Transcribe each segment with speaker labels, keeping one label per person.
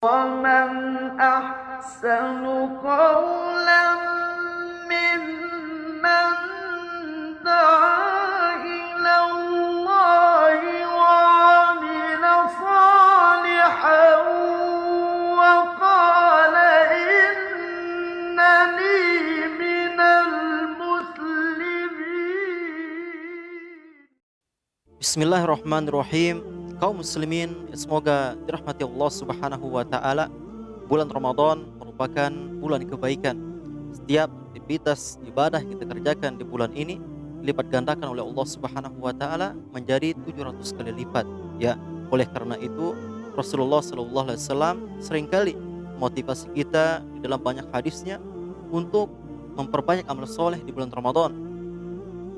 Speaker 1: ومن أحسن قولا ممن دعا إلى الله وعمل صالحا وقال إنني من المسلمين.
Speaker 2: Bismillahirrahmanirrahim. Kaum muslimin, semoga dirahmati Allah Subhanahu wa taala. Bulan Ramadan merupakan bulan kebaikan. Setiap aktivitas ibadah kita kerjakan di bulan ini dilipat gandakan oleh Allah Subhanahu wa taala menjadi 700 kali lipat. Ya, oleh karena itu Rasulullah sallallahu alaihi wasallam seringkali motivasi kita di dalam banyak hadisnya untuk memperbanyak amal soleh di bulan Ramadan.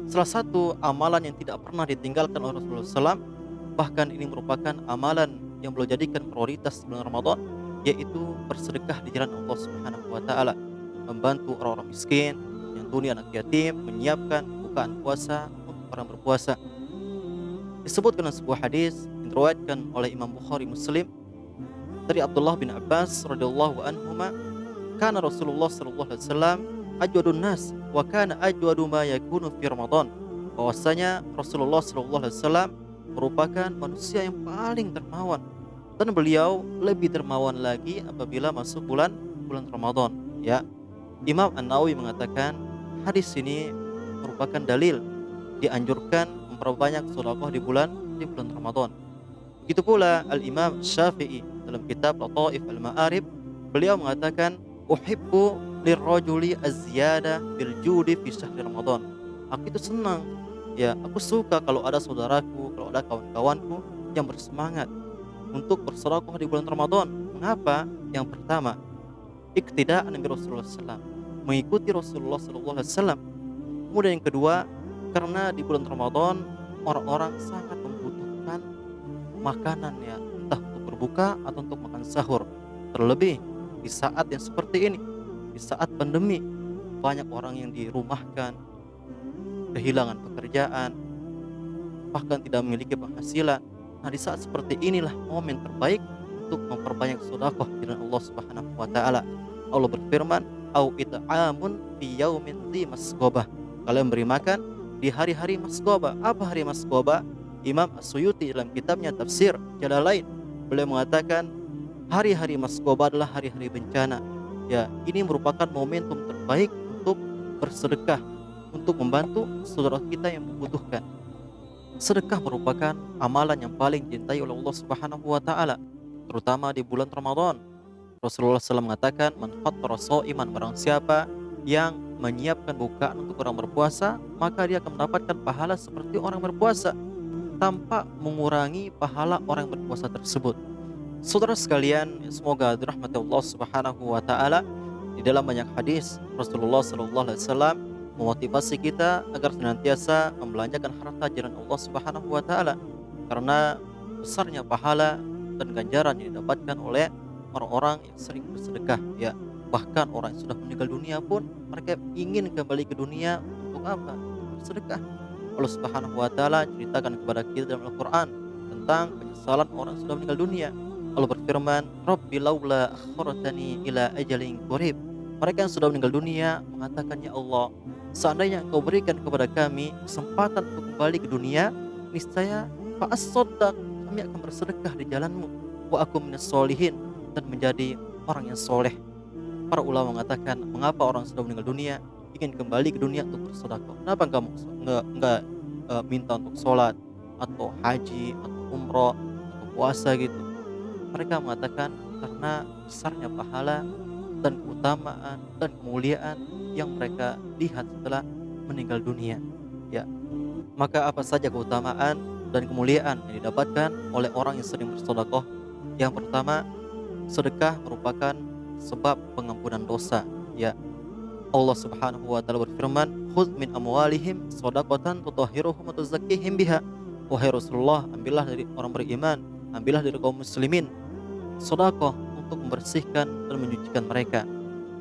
Speaker 2: Salah satu amalan yang tidak pernah ditinggalkan oleh Rasulullah SAW, bahkan ini merupakan amalan yang beliau jadikan prioritas di bulan Ramadan, yaitu bersedekah di jalan Allah Subhanahu wa taala, membantu orang-orang miskin, menyantuni anak yatim, menyiapkan bukaan puasa untuk orang berpuasa. Disebutkan dalam sebuah hadis yang diriwayatkan oleh Imam Bukhari Muslim dari Abdullah bin Abbas radhiyallahu anhuma, kana Rasulullah sallallahu alaihi wasallam ajwadun nas wa kana ajwadu ma yakunu fi Ramadan. Bahwasanya Rasulullah sallallahu alaihi wasallam merupakan manusia yang paling dermawan, dan beliau lebih dermawan lagi apabila masuk bulan Ramadan. Ya, Imam An-Nawawi mengatakan hadis ini merupakan dalil dianjurkan memperbanyak sedekah di bulan Ramadan. Begitu pula Al-Imam Syafi'i dalam kitab Lataif Al-Ma'arib, beliau mengatakan uhibbu lirrajuli az-ziyada bil judi fi syahri Ramadan. Aku itu senang, ya, aku suka kalau ada saudaraku, kalau ada kawan-kawanku yang bersemangat untuk bersedekah di bulan Ramadan. Mengapa? Yang pertama, iktidaan Nabi Rasulullah SAW, mengikuti Rasulullah SAW. Kemudian yang kedua, karena di bulan Ramadan orang-orang sangat membutuhkan makanan, ya, entah untuk berbuka atau untuk makan sahur. Terlebih di saat yang seperti ini, di saat pandemi, banyak orang yang dirumahkan, kehilangan pekerjaan, bahkan tidak memiliki penghasilan. Nah, di saat seperti inilah momen terbaik untuk memperbanyak sedekah di jalan Allah Subhanahu wa taala. Allah berfirman, "Au it'amun fi yaumin dzi masghobah." Kalian beri makan di hari-hari masghobah. Apa hari masghobah? Imam As-Suyuti dalam kitabnya Tafsir Jalalain, beliau mengatakan hari-hari masghobah adalah hari-hari bencana. Ya, ini merupakan momentum terbaik untuk bersedekah, untuk membantu saudara kita yang membutuhkan. Sedekah merupakan amalan yang paling dicintai oleh Allah Subhanahu wa taala, terutama di bulan Ramadan. Rasulullah SAW mengatakan, "Man fattara sha'iman," barang siapa yang menyiapkan bukaan untuk orang berpuasa, maka dia akan mendapatkan pahala seperti orang berpuasa tanpa mengurangi pahala orang yang berpuasa tersebut. Saudara sekalian, semoga dirahmati Allah Subhanahu wa taala, di dalam banyak hadis Rasulullah sallallahu alaihi wasallam memotivasi kita agar senantiasa membelanjakan harta jalan Allah Subhanahu wa taala, karena besarnya pahala dan ganjaran yang didapatkan oleh orang-orang yang sering bersedekah. Ya, bahkan orang yang sudah meninggal dunia pun mereka ingin kembali ke dunia untuk apa? Untuk bersedekah. Allah Subhanahu wa taala ceritakan kepada kita dalam Al-Qur'an tentang penyesalan orang yang sudah meninggal dunia. Allah berfirman, "Rabbi laula akhartani ila ajalin qarib." Mereka yang sudah meninggal dunia mengatakan, "Ya Allah, seandainya Engkau berikan kepada kami kesempatan untuk kembali ke dunia, niscaya fa'as-saddaq, kami akan bersedekah di jalan-Mu, wa aku minas sholihin, dan menjadi orang yang soleh." Para ulama mengatakan, mengapa orang yang sudah meninggal dunia ingin kembali ke dunia untuk bersedekah? Kenapa enggak minta untuk sholat atau haji atau umroh atau puasa gitu? Mereka mengatakan karena besarnya pahala dan keutamaan dan kemuliaan yang mereka lihat setelah meninggal dunia. Ya, maka apa saja keutamaan dan kemuliaan yang didapatkan oleh orang yang sering bersedekah? Yang pertama, sedekah merupakan sebab pengampunan dosa. Ya, Allah Subhanahu wa taala berfirman, "Khudz min amwalihim shadaqatan tutahhiruhum wa tuzakkihim biha." Wahai Rasulullah, ambillah dari orang beriman, ambillah dari kaum muslimin sedekah untuk membersihkan dan menyucikan mereka.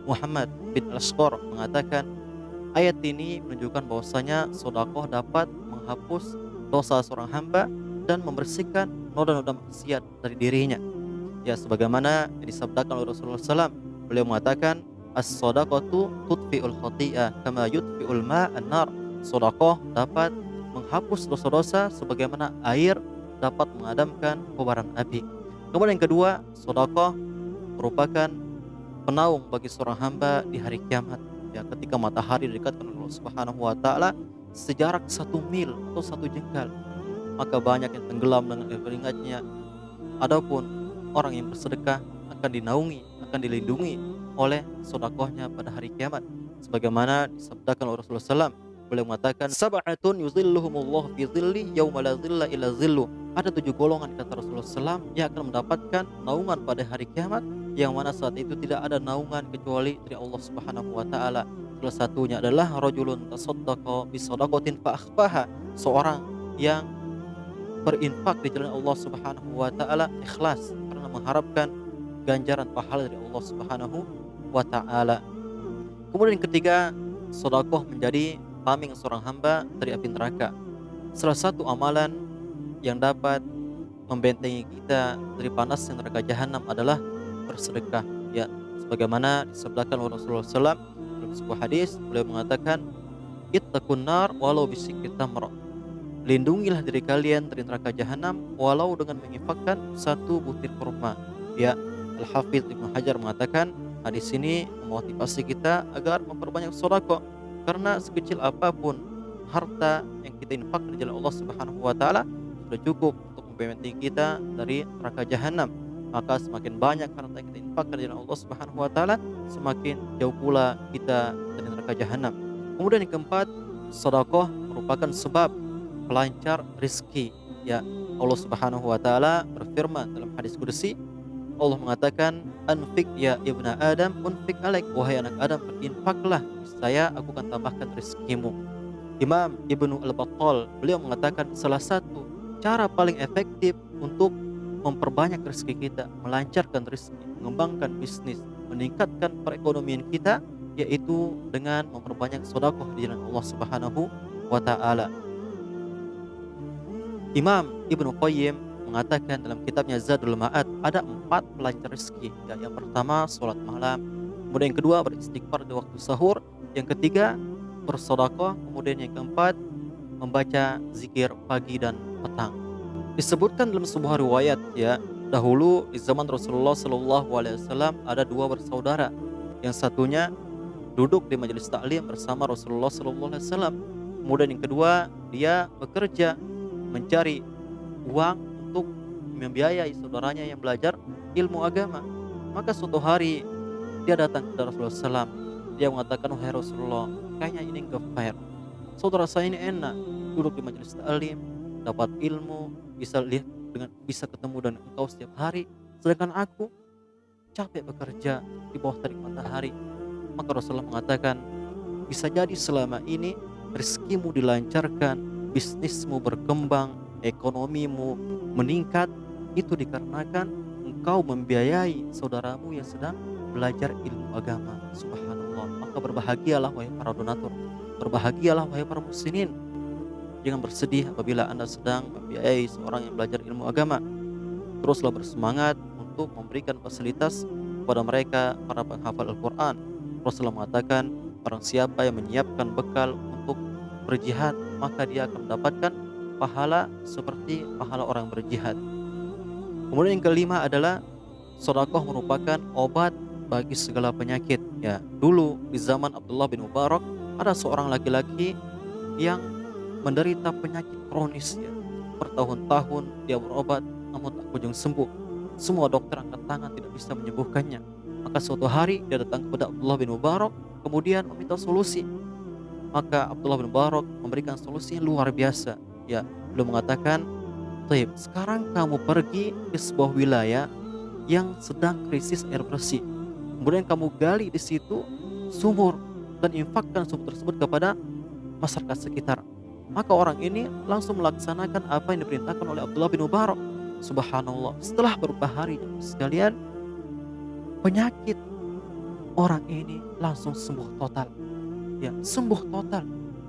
Speaker 2: Muhammad bin Al-Ashqar mengatakan, ayat ini menunjukkan bahwasanya sedekah dapat menghapus dosa seorang hamba dan membersihkan noda-noda maksiat dari dirinya. Ya, sebagaimana yang disabdakan oleh Rasulullah SAW, beliau mengatakan, as-shadaqatu tudfi'ul khati'ah kama yudfi'ul ma'an nar. Sedekah dapat menghapus dosa-dosa sebagaimana air dapat memadamkan kobaran api. Kemudian yang kedua, sedekah merupakan penaung bagi seorang hamba di hari kiamat. Ya, ketika matahari didekatkan oleh Allah Subhanahu wa taala sejarak 1 mil atau 1 jengkal, maka banyak yang tenggelam dengan air keringatnya. Adapun orang yang bersedekah akan dinaungi, akan dilindungi oleh sedekahnya pada hari kiamat. Sebagaimana disabdakan oleh Rasulullah SAW, beliau mengatakan, sab'atun yuzilluhumullah fi zilli yauma la zilla illa zillu. Ada 7 golongan kata Rasulullah SAW yang akan mendapatkan naungan pada hari kiamat, yang mana saat itu tidak ada naungan kecuali dari Allah Subhanahu wa taala. Salah satunya adalah rajulun tasaddaqa bi shadaqatin fa akhfaha, seorang yang berinfak di jalan Allah Subhanahu wa taala ikhlas karena mengharapkan ganjaran pahala dari Allah Subhanahu wa taala. Kemudian yang ketiga, sedekah menjadi tameng seorang hamba dari api neraka. Salah satu amalan yang dapat membentengi kita dari panasnya neraka jahanam adalah bersedekah. Ya, sebagaimana disabdakan oleh Rasulullah SAW dalam sebuah hadis, beliau mengatakan, ittaqun nar walau bisikki tamrah. Lindungilah diri kalian dari neraka jahanam walau dengan menginfakkan 1 butir kurma. Ya, Al-Hafidz Ibnu Hajar mengatakan hadis ini memotivasi kita agar memperbanyak sedekah, karena sekecil apapun harta yang kita infakkan di jalan Allah Subhanahu wa taala sudah cukup untuk membentengi kita dari neraka jahanam. Maka semakin banyak harta yang kita infakkan di jalan Allah Subhanahu wa taala, semakin jauh pula kita dari neraka jahanam. Kemudian yang keempat, sedekah merupakan sebab pelancar rezeki. Ya, Allah Subhanahu wa taala berfirman dalam hadis qudsi, Allah mengatakan, anfik ya ibna Adam unfik alaik, wahai anak Adam berinfaklah, saya aku akan tambahkan rezekimu. Imam Ibnu Al-Battal beliau mengatakan salah satu cara paling efektif untuk memperbanyak rezeki kita, melancarkan rezeki, mengembangkan bisnis, meningkatkan perekonomian kita, yaitu dengan memperbanyak sedekah di jalan Allah Subhanahu wa taala. Imam Ibnu Qayyim mengatakan dalam kitabnya Zadul Ma'ad ada 4 pelancar rezeki. Ya, yang pertama sholat malam, kemudian yang kedua beristighfar di waktu sahur, yang ketiga bersedekah, kemudian yang keempat membaca zikir pagi dan petang. Disebutkan dalam sebuah riwayat, ya, dahulu di zaman Rasulullah SAW ada 2 bersaudara. Yang satunya duduk di majelis taklim bersama Rasulullah SAW. Kemudian yang kedua dia bekerja mencari uang untuk membiayai saudaranya yang belajar ilmu agama. Maka suatu hari dia datang kepada Rasulullah SAW. Dia mengatakan, wahai Rasulullah, kayaknya ini enggak fair. Saudara saya ini enak duduk di majelis taklim, dapat ilmu, bisa ketemu dengan engkau setiap hari, sedangkan aku capek bekerja di bawah terik matahari. Maka Rasulullah mengatakan, bisa jadi selama ini rezekimu dilancarkan, bisnismu berkembang, ekonomimu meningkat, itu dikarenakan engkau membiayai saudaramu yang sedang belajar ilmu agama. Subhanallah. Maka berbahagialah wahai para donatur, berbahagialah wahai para muslimin. Jangan bersedih apabila Anda sedang membiayai seorang yang belajar ilmu agama. Teruslah bersemangat untuk memberikan fasilitas kepada mereka para penghafal Al-Quran. Rasulullah mengatakan, barang siapa yang menyiapkan bekal untuk berjihad, maka dia akan mendapatkan pahala seperti pahala orang berjihad. Kemudian yang kelima adalah sedekah merupakan obat bagi segala penyakit. Ya, dulu di zaman Abdullah bin Mubarak ada seorang laki-laki yang menderita penyakit kronis, ya. Bertahun-tahun dia berobat namun tak kunjung sembuh. Semua dokter angkat tangan tidak bisa menyembuhkannya. Maka suatu hari dia datang kepada Abdullah bin Mubarak kemudian meminta solusi. Maka Abdullah bin Mubarak memberikan solusi yang luar biasa. Ya, beliau mengatakan, "Taib, sekarang kamu pergi ke sebuah wilayah yang sedang krisis air bersih. Kemudian kamu gali di situ sumur dan infakkan sumur tersebut kepada masyarakat sekitar." Maka orang ini langsung melaksanakan apa yang diperintahkan oleh Abdullah bin Mubarak. Subhanallah, setelah beberapa hari sekalian, penyakit orang ini langsung sembuh total. Ya, sembuh total.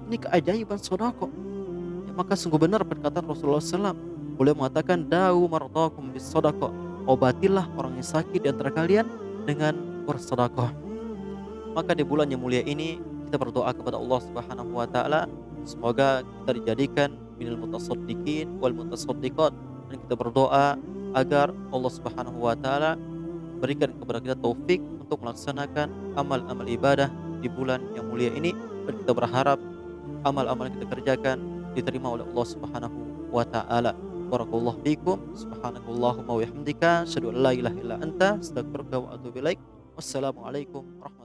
Speaker 2: Ini keajaiban sedekah. Ya, maka sungguh benar perkataan Rasulullah SAW. Beliau mengatakan, "Da'u mardakum bis sedekah." obatilah orang yang sakit di antara kalian dengan bersedekah. Maka di bulan yang mulia ini kita berdoa kepada Allah Subhanahu wa taala, semoga kita dijadikan minal mutasaddiqin wal mutasaddiqat, dan kita berdoa agar Allah Subhanahu wa taala berikan kepada kita taufik untuk melaksanakan amal-amal ibadah di bulan yang mulia ini, dan kita berharap amal-amal yang kita kerjakan diterima oleh Allah Subhanahu wa taala. Barakallahu fikum, subhanakallahumma wa bihamdika, asyhadu an la ilaha illa anta, astaghfiruka wa atubu ilaik. Wassalamualaikum warahmatullahi